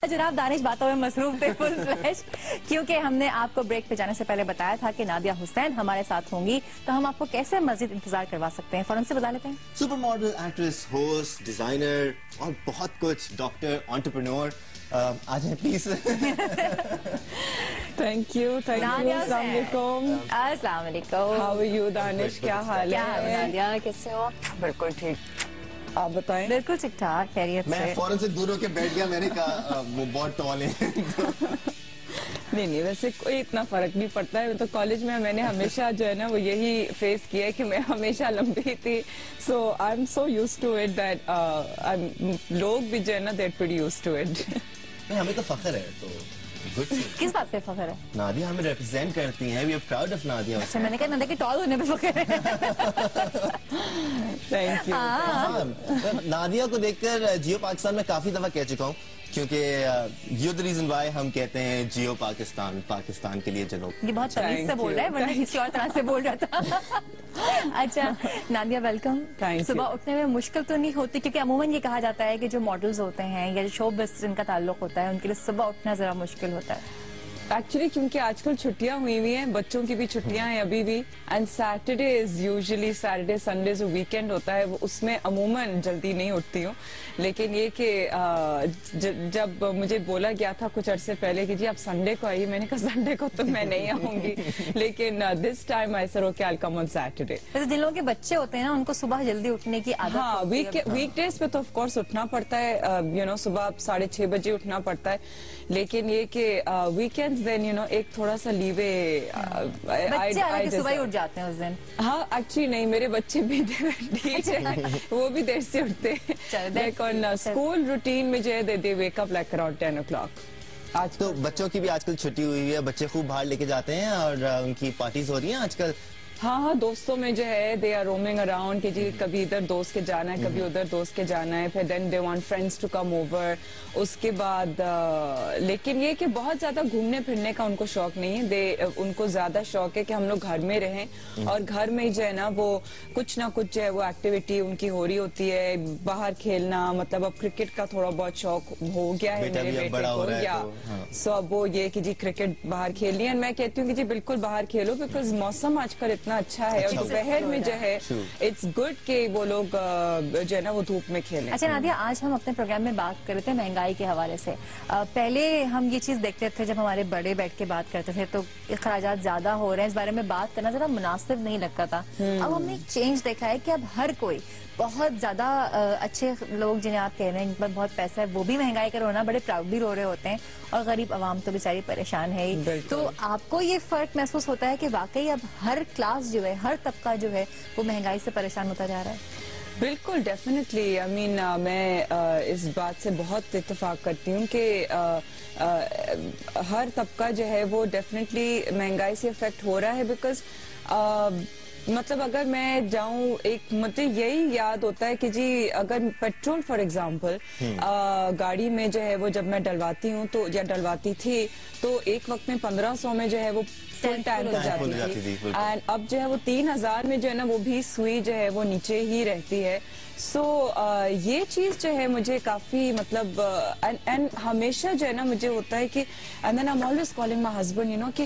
जनाब दानिश बातों में मसरूफ थे फुल फ्लैश, क्योंकि हमने आपको ब्रेक पे जाने से पहले बताया था कि नादिया हुसैन हमारे साथ होंगी, तो हम आपको कैसे मजीद इंतजार करवा सकते हैं, फौरन से बता लेते हैं। Super model, actress, host, designer और बहुत कुछ, डॉक्टर, एंटरप्रेन्योर। आ जाए प्लीज। Thank you. अस्सलाम वालेकुम। हाउ आर यू दानिश, क्या हाल है? नादिया कैसे हो? बिल्कुल ठीक, आप बताएं। बिल्कुल ठीक ठाक, खैरियत से। मैं फौरन से दूर होके बैठ गया, मैंने कहा वो बहुत टॉल है। नहीं, वैसे कोई इतना फर्क नहीं पड़ता है। तो कॉलेज में मैंने हमेशा जो है ना वो यही फेस किया है कि मैं हमेशा लंबी थी। So I am so used to it that लोग भी जो है ना that pretty used to it. नहीं, हमें तो फख्र है, तो गुड। किस बात पे फख्र है? नादिया हमें रिप्रेजेंट करती हैं, we are proud of Nadia. अच्छा, मैंने कहा नादिया के टॉल होने पे फख्र है। Thank you. नादिया को देखकर जियो पाकिस्तान में काफी दफा कह चुका हूँ, क्योंकि यू द रीजन वाई हम कहते हैं जियो पाकिस्तान, पाकिस्तान के लिए चलो। ये बहुत तमीज से बोल रहा है, वरना किसी और तरह से बोल रहा था। अच्छा नादिया, वेलकम। सुबह उठने में मुश्किल तो नहीं होती? क्योंकि अमूमन ये कहा जाता है कि जो मॉडल्स होते हैं या जो शो बिजनेस जिनका ताल्लुक होता है उनके लिए सुबह उठना जरा मुश्किल होता है। एक्चुअली क्योंकि आजकल छुट्टियां हुई हैं, बच्चों की भी छुट्टियां हैं अभी भी, and Saturday is usually Saturday Sunday जो वीकेंड होता है वो उसमें अमूमन जल्दी नहीं उठती हूँ। लेकिन ये कि जब मुझे बोला गया था कुछ अरसे पहले कि जी आप संडे को आइए, मैंने कहा संडे को तो मैं नहीं आऊंगी, लेकिन this time I said okay I will come on Saturday. वैसे जिन लोगों के बच्चे होते हैं ना उनको सुबह जल्दी उठने की आदत होती है। वीकडेज पे तो ऑफ कोर्स उठना पड़ता है, यू नो सुबह 6:30 बजे उठना पड़ता है, लेकिन ये कि वीकेंड्स देन यू नो एक थोड़ा सा लीवे। बच्चे सुबह ही उठ जाते हैं उस दिन? हाँ, एक्चुअली नहीं, मेरे बच्चे भी ठीक है, वो भी देर से उठते हैं, लेकिन स्कूल रूटीन में जो है they wake up like around 10 o'clock। आज तो बच्चों की भी आजकल छुट्टी हुई है, बच्चे खूब बाहर लेके जाते हैं और उनकी पार्टीज हो रही हैं आजकल। हाँ, दोस्तों में जो है दे आर रोमिंग अराउंड कि जी कभी इधर दोस्त के जाना है, कभी उधर दोस्त के जाना है, फिर then they want friends to come over. उसके बाद लेकिन ये कि बहुत ज्यादा घूमने फिरने का उनको शौक नहीं है। उनको ज्यादा शौक है कि हम लोग घर में रहें और घर में जो है ना वो कुछ ना कुछ जो है वो एक्टिविटी उनकी हो रही होती है, बाहर खेलना। मतलब अब क्रिकेट का थोड़ा बहुत शौक हो गया है मेरे बेटे को, या सो अब वो ये कि जी क्रिकेट बाहर खेलनी है। मैं कहती हूँ कि जी बिल्कुल बाहर खेलो, बिकॉज मौसम आजकल इतना अच्छा है और दोपहर में जो है इट्स गुड कि वो लोग जो है ना वो धूप में खेलें। अच्छा नादिया, आज हम अपने प्रोग्राम में बात कर रहे थे महंगाई के हवाले से। पहले हम ये चीज देखते थे जब हमारे बड़े बैठ के बात करते थे तो अखराजात ज्यादा हो रहे हैं, इस बारे में बात करना जरा मुनासिब नहीं लगता था। अब हमने एक चेंज देखा है कि अब हर कोई, बहुत ज्यादा अच्छे लोग जिन्हें आप कह रहे हैं इन पर बहुत पैसा है, वो भी महंगाई का रोना बड़े प्राउडली रो रहे होते हैं, और गरीब आवाम तो बेचारी परेशान है ही। तो आपको ये फर्क महसूस होता है कि वाकई अब हर क्लास जो है, हर तबका जो है वो महंगाई से परेशान होता जा रहा है? बिल्कुल, डेफिनेटली। आई मीन मैं इस बात से बहुत इत्तेफाक करती हूँ कि हर तबका जो है वो डेफिनेटली महंगाई से इफेक्ट हो रहा है। बिकॉज मतलब अगर मैं जाऊं, एक मतलब यही याद होता है कि जी अगर पेट्रोल फॉर एग्जांपल गाड़ी में जो है वो जब मैं डलवाती हूँ तो, या डलवाती थी तो एक वक्त में 1500 में जो है वो फुल टैंक हो जाती थी, एंड अब जो है वो 3000 में जो है ना वो भी सुई जो है वो नीचे ही रहती है। सो ये चीज जो है मुझे काफी मतलब एंड हमेशा जो है ना मुझे होता है कि and then I am always calling my husband you know कि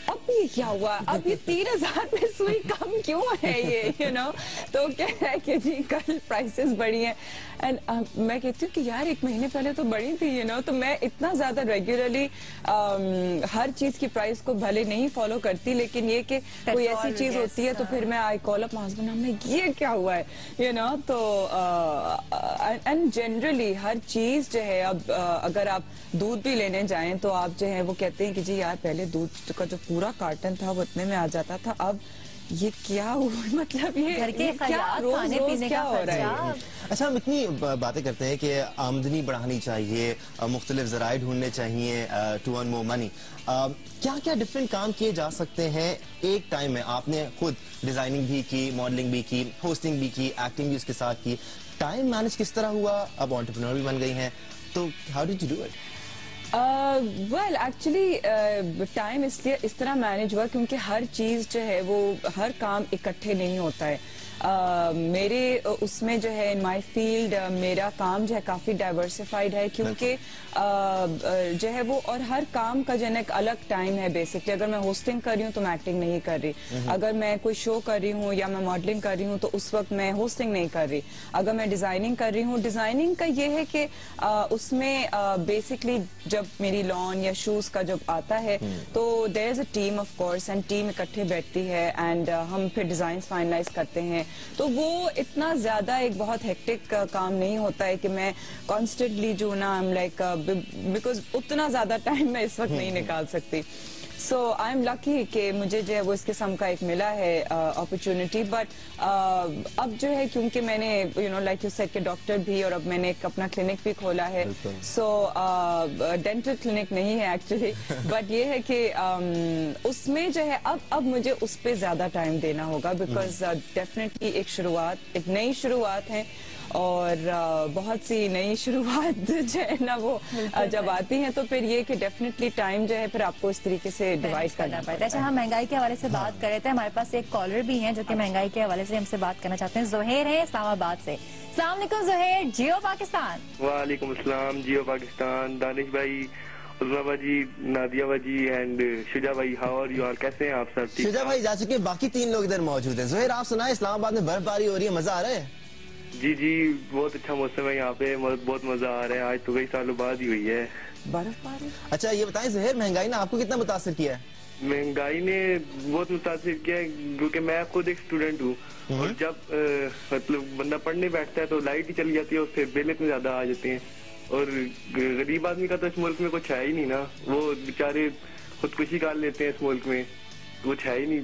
अब ये क्या हुआ, अब ये 3000 में सुई कम क्यों है ये, यू नो। तो क्या है कि जी कल प्राइसेस बढ़ी हैं, एंड मैं कहती हूँ कि यार एक महीने पहले तो बढ़ी थी, यू नो। तो मैं इतना ज्यादा रेगुलरली हर चीज की प्राइस को भले नहीं फॉलो करती, लेकिन ये कि कोई ऐसी चीज होती है तो फिर मैं I call up my husband, हमने ये क्या हुआ है, यू नो। तो एंड जनरली हर चीज जो है अब अगर आप दूध भी लेने जाएं तो आप जो है वो कहते हैं कि जी यार पहले दूध का जो पूरा कार्टन था वो इतने में आ जाता था, अब ये क्या हुआ, मतलब ये घर के क्या रोज रोज क्या हो रहा है। अच्छा, हम इतनी बातें करते हैं कि आमदनी बढ़ानी चाहिए, मुख्तलिफ ज़राए ढूंढने चाहिए टू अर्न मोर मनी। क्या क्या डिफरेंट काम किए जा सकते हैं एक टाइम में? आपने खुद डिजाइनिंग भी की, मॉडलिंग भी की, होस्टिंग भी की, एक्टिंग भी उसके साथ की, टाइम मैनेज किस तरह हुआ? अब एंटरप्रेन्योर भी बन गई हैं, तो how did you do it? Well actually time इसलिए इस तरह मैनेज हुआ क्योंकि हर चीज जो है वो हर काम इकट्ठे नहीं होता है। मेरे उसमें जो है इन माय फील्ड मेरा काम जो है काफी डाइवर्सिफाइड है, क्योंकि जो है वो, और हर काम का जो है एक अलग टाइम है बेसिकली। अगर मैं होस्टिंग कर रही हूँ तो मैं एक्टिंग नहीं कर रही, अगर मैं कोई शो कर रही हूँ या मैं मॉडलिंग कर रही हूँ तो उस वक्त मैं होस्टिंग नहीं कर रही, अगर मैं डिजाइनिंग कर रही हूँ, डिजाइनिंग का ये है कि उसमें बेसिकली जब मेरी लॉन या शूज का जब आता है तो there is a team of course, and team इकट्ठे बैठती है एंड हम फिर डिजाइन फाइनलाइज करते हैं। तो वो इतना ज्यादा एक बहुत हेक्टिक काम नहीं होता है कि मैं कॉन्स्टेंटली जो ना आई एम लाइक, बिकॉज उतना ज्यादा टाइम मैं इस वक्त नहीं निकाल सकती। सो आई एम लकी कि मुझे जो है वो इस किस्म का एक मिला है अपॉर्चुनिटी। बट अब जो है क्योंकि मैंने लाइक यू सेड के डॉक्टर भी, और अब मैंने एक अपना क्लिनिक भी खोला है, सो डेंटल क्लिनिक नहीं है एक्चुअली, बट ये है कि उसमें जो है अब मुझे उस पर ज्यादा टाइम देना होगा, बिकॉज डेफिनेटली एक नई शुरुआत है, और बहुत सी नई शुरुआत जो है ना वो जब आती हैं तो फिर ये कि डेफिनेटली टाइम जो है फिर आपको इस तरीके से डिवाइड करना पड़ता है। अच्छा, हम महंगाई के हवाले से बात कर रहे थे, हमारे पास एक कॉलर भी हैं जो कि महंगाई के हवाले से हमसे बात करना चाहते हैं। ज़ुहैर है इस्लामाबाद से। अस्सलाम वालेकुम ज़ुहैर, जियो पाकिस्तान। वालेकुम अस्सलाम, जियो पाकिस्तान। दानिश भाई, उज़मा बाजी, नादिया बाजी एंड शुजा भाई, हाउ आर यू ऑल? कैसे हैं आप सब? ठीक? शुजा भाई जा चुके, बाकी 3 लोग इधर मौजूद हैं। ज़ुहैर आप सुनाए, इस्लामाबाद में बर्फबारी हो रही है, मजा आ रहा है? जी जी, बहुत अच्छा मौसम है यहाँ पे, बहुत मजा आ रहा है। आज तो कई सालों बाद ही हुई है बर्फबारी। अच्छा ये बताएं ज़ुहैर, महंगाई ने आपको कितना मुतासिर किया है? महंगाई ने बहुत मुतासिर किया है, क्योंकि मैं खुद एक स्टूडेंट हूँ, और जब मतलब बंदा पढ़ने बैठता है तो लाइट ही चली जाती है, और फिर बिल इतने ज्यादा आ जाते हैं, और गरीब आदमी का तो इस मुल्क में कुछ है ही नहीं ना, वो बेचारे खुदकुशी कर लेते हैं, इस मुल्क में कुछ है ही नहीं।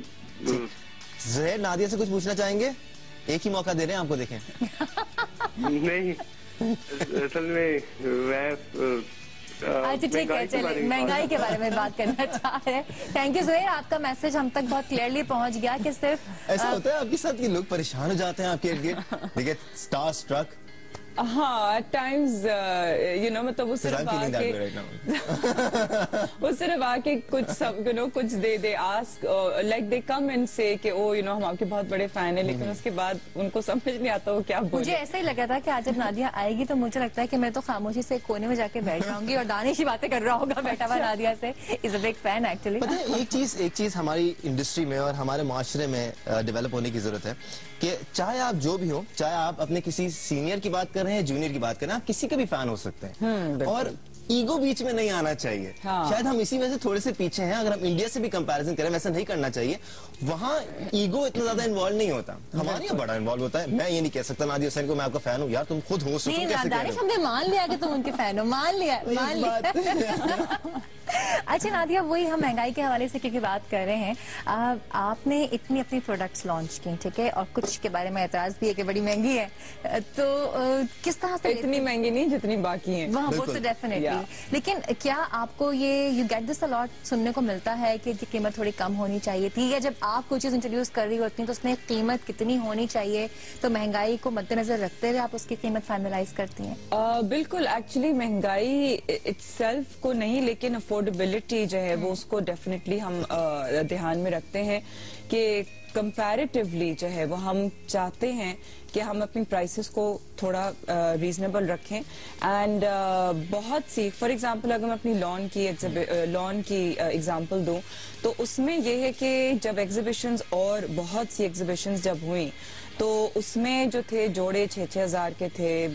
ज़ुहैर नादिया से कुछ पूछना चाहेंगे? एक ही मौका दे रहे हैं आपको, देखें। नहीं, असल में मैं अच्छा ठीक है, चलिए महंगाई के बारे में बात करना चाह रहे हैं। थैंक यू ज़ुहैर, आपका मैसेज हम तक बहुत क्लियरली पहुंच गया कि सिर्फ ऐसा होता है आपके साथ कि लोग परेशान हो जाते हैं आपके इर्द-गिर्द, देखिए स्टार स्ट्रक। हाँ, टाइम्स मतलब वो सिर्फ आके कुछ सब कुछ they ask like they come and से कि ओ हम आपके बहुत बड़े फैन है, लेकिन उसके बाद उनको समझ नहीं आता वो क्या बोले। मुझे ऐसा ही लगा था कि आज जब नादिया आएगी तो मुझे लगता है कि मैं तो खामोशी से कोने में जाके बैठ जाऊंगी और दानिश ही बातें कर रहा होगा बैठा हुआ नादिया से। Is a big fan actually. पता है एक चीज हमारी इंडस्ट्री में और हमारे माशरे में डेवलप होने की जरूरत है कि चाहे आप जो भी हो, चाहे आप अपने किसी सीनियर की बात कर रहे हैं, जूनियर की बात कर रहे हैं, आप किसी के भी फैन हो सकते हैं, और ईगो बीच में नहीं आना चाहिए। हाँ। शायद हम इसी वजह से थोड़े से पीछे हैं। अगर हम इंडिया से भी कंपैरिजन करें, वैसा नहीं करना चाहिए। वहाँ ईगो इतना ज्यादा इन्वॉल्व नहीं होता, हमारे यहाँ बड़ा इन्वॉल्व होता है। मैं ये नहीं कह सकता नादिया हुसैन को मैं आपका फैन हूँ, यार तुम खुद हो, हमने मान लिया कि तुम उनके फैन हो, मान लिया। अच्छा नादिया, वही हम महंगाई के हवाले से क्योंकि बात कर रहे हैं, आपने इतनी अपनी प्रोडक्ट्स लॉन्च की, ठीक है, और कुछ के बारे में एतराज भी है कि बड़ी महंगी है, तो किस तरह से? इतनी महंगी नहीं जितनी बाकी है, वो तो डेफिनेटली। लेकिन क्या आपको ये you get this a lot सुनने को मिलता है कि कीमत थोड़ी कम होनी चाहिए थी, या जब आप कोई चीज इंट्रोड्यूस कर रही होती हैं तो उसमें कीमत कितनी होनी चाहिए, तो महंगाई को मद्देनजर रखते हुए आप उसकी कीमत फाइनलाइज करती हैं? बिल्कुल, एक्चुअली महंगाई इटसेल्फ को नहीं, लेकिन अफोर्डेबिलिटी जो है वो उसको डेफिनेटली हम ध्यान में रखते हैं कि कंपैरेटिवली जो है वो हम चाहते हैं कि हम अपनी प्राइसेस को थोड़ा रीजनेबल रखें। एंड बहुत सी, फॉर एग्जांपल अगर मैं अपनी लॉन की एग्जांपल दूं तो उसमें यह है कि जब एग्जीबिशंस, और बहुत सी एग्जीबिशंस जब हुई तो उसमें जो थे जोड़े 6-6 हज़ार के थे,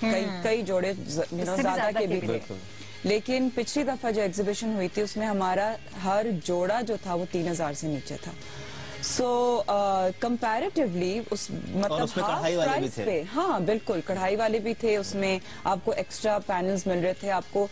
कई जोड़े ज्यादा के भी थे। लेकिन पिछली दफा जो एग्जीबिशन हुई थी उसमें हमारा हर जोड़ा जो था वो 3,000 से नीचे था। सो कंपैरेटिवली उस मतलब कढ़ाई वाले भी थे। हाँ बिल्कुल, कढ़ाई वाले भी थे, उसमें आपको एक्स्ट्रा पैनल्स मिल रहे थे, आपको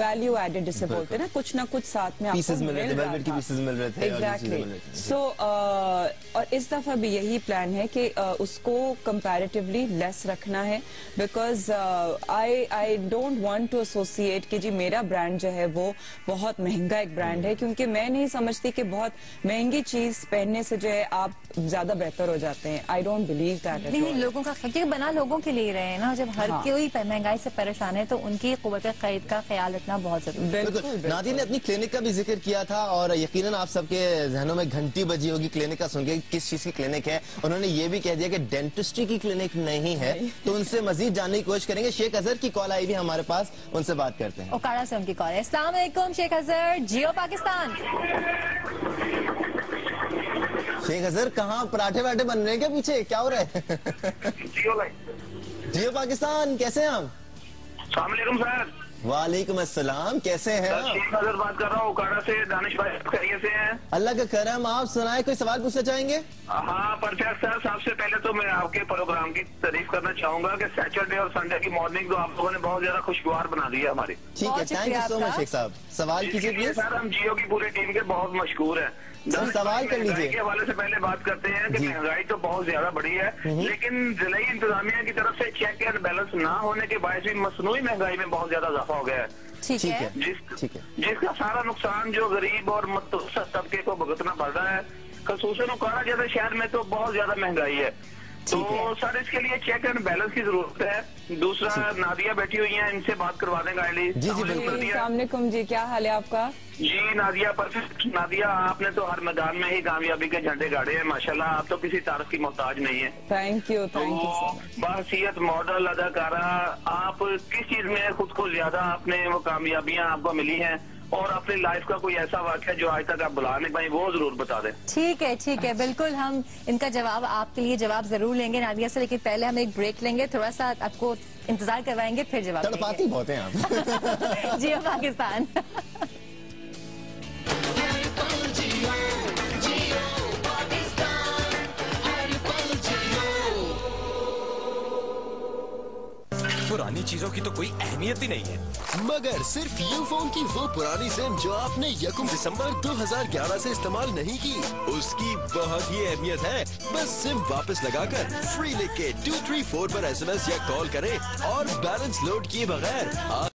वैल्यू एडेड जिसे बोलते हैं ना, कुछ ना कुछ साथ में पीसेस मिल रहे थे, वेलवेट के पीसेस मिल रहे थे। एग्जैक्टली। सो और इस दफा भी यही प्लान है कि उसको कंपैरेटिवली लेस रखना है, because I don't want to associate कि जी मेरा ब्रांड जो है वो बहुत महंगा एक ब्रांड है, क्योंकि मैं नहीं समझती कि बहुत महंगी चीज पहनने से से जो है आप ज्यादा बेहतर हो जाते हैं। I don't believe that. नहीं, लोगों का क्योंकि बना लोगों के लिए रहे हैं ना, जब हर कोई महंगाई से परेशान है तो उनकी क़ुव्वत खरीद का ख्याल रखना बहुत जरूरी है। बिल्कुल। नादिया ने अपनी क्लिनिक का भी जिक्र किया था और यकीनन आप सबके जहनों में घंटी बजी होगी क्लिनिक का सुन के, किस चीज की क्लिनिक है। उन्होंने ये भी कह दिया कि डेंटिस्ट्री की क्लिनिक नहीं है, तो उनसे मजीद जानने की कोशिश करेंगे। शेख अजहर की कॉल आई भी हमारे पास, उनसे बात करते हैं। ओकाड़ा से उनकी कॉल है। अस्सलाम वालेकुम शेख अजहर, जियो पाकिस्तान। शेख अजहर कहाँ पराठे वाठे बन रहे हैं क्या पीछे, क्या हो रहा है? जियो भाई, जियो पाकिस्तान, कैसे हैं आप? अस्सलाम वालेकुम सर। वालेकुम अस्सलाम, कैसे हैं आप? शेख अजहर बात कर रहा हूँ उकाड़ा से। दानिश भाई खैरियत से हैं? अल्लाह का करम। आप सुनाए, कोई सवाल पूछना चाहेंगे? हाँ परफेक्ट सर। सबसे पहले तो मैं आपके प्रोग्राम की तारीफ करना चाहूंगा कि सैटरडे और संडे की मॉर्निंग तो आप लोगों ने बहुत ज्यादा खुशगवार बना दी है हमारी। ठीक है, thank you so much Sheikh साहब। सवाल कीजिए प्लीज। सर हम जियो की पूरी टीम के बहुत मशहूर हैं। सवाल कर लीजिए। के हवाले से पहले बात करते हैं कि महंगाई तो बहुत ज्यादा बढ़ी है, लेकिन जिला इंतजामिया की तरफ से चेक एंड बैलेंस ना होने के बायस भी मसनूई महंगाई में बहुत ज्यादा इजाफा हो गया है। ठीक है। जिसका सारा नुकसान जो गरीब और मुतवस्सित तबके को भुगतना पड़ रहा है। खसूसन उकाड़ा जैसे शहर में तो बहुत ज्यादा महंगाई है, तो सर इसके लिए चेक एंड बैलेंस की जरूरत है। दूसरा, नादिया बैठी हुई हैं, इनसे बात करवा दें काइंडली। जी जी बिल्कुल। अस्सलाम वालेकुम जी, क्या हाल है आपका? जी नादिया परफेक्ट। नादिया आपने तो हर मैदान में ही कामयाबी के झंडे गाड़े हैं माशाल्लाह, आप तो किसी तारीफ की मोहताज नहीं है। थैंक यू तो सो मच। बहसीयत मॉडल अदाकारा, आप किस चीज में खुद को ज्यादा आपने वो कामयाबियां आपको मिली हैं, और अपनी लाइफ का कोई ऐसा वाक़या जो आज तक आप बुला नहीं पाई, वो जरूर बता दें। ठीक है बिल्कुल, हम इनका जवाब आपके लिए जवाब जरूर लेंगे नादिया से, लेकिन पहले हम एक ब्रेक लेंगे, थोड़ा सा आपको इंतजार करवाएंगे, फिर जवाब तड़पाती बहुत हैं आप। जियो पाकिस्तान। पुरानी चीजों की तो कोई अहमियत ही नहीं है, मगर सिर्फ यूफोन की वो पुरानी सिम जो आपने यकम दिसंबर 2011 से इस्तेमाल नहीं की, उसकी बहुत ही अहमियत है। बस सिम वापस लगाकर फ्री लिख के 234 पर SMS या कॉल करें और बैलेंस लोड किए बगैर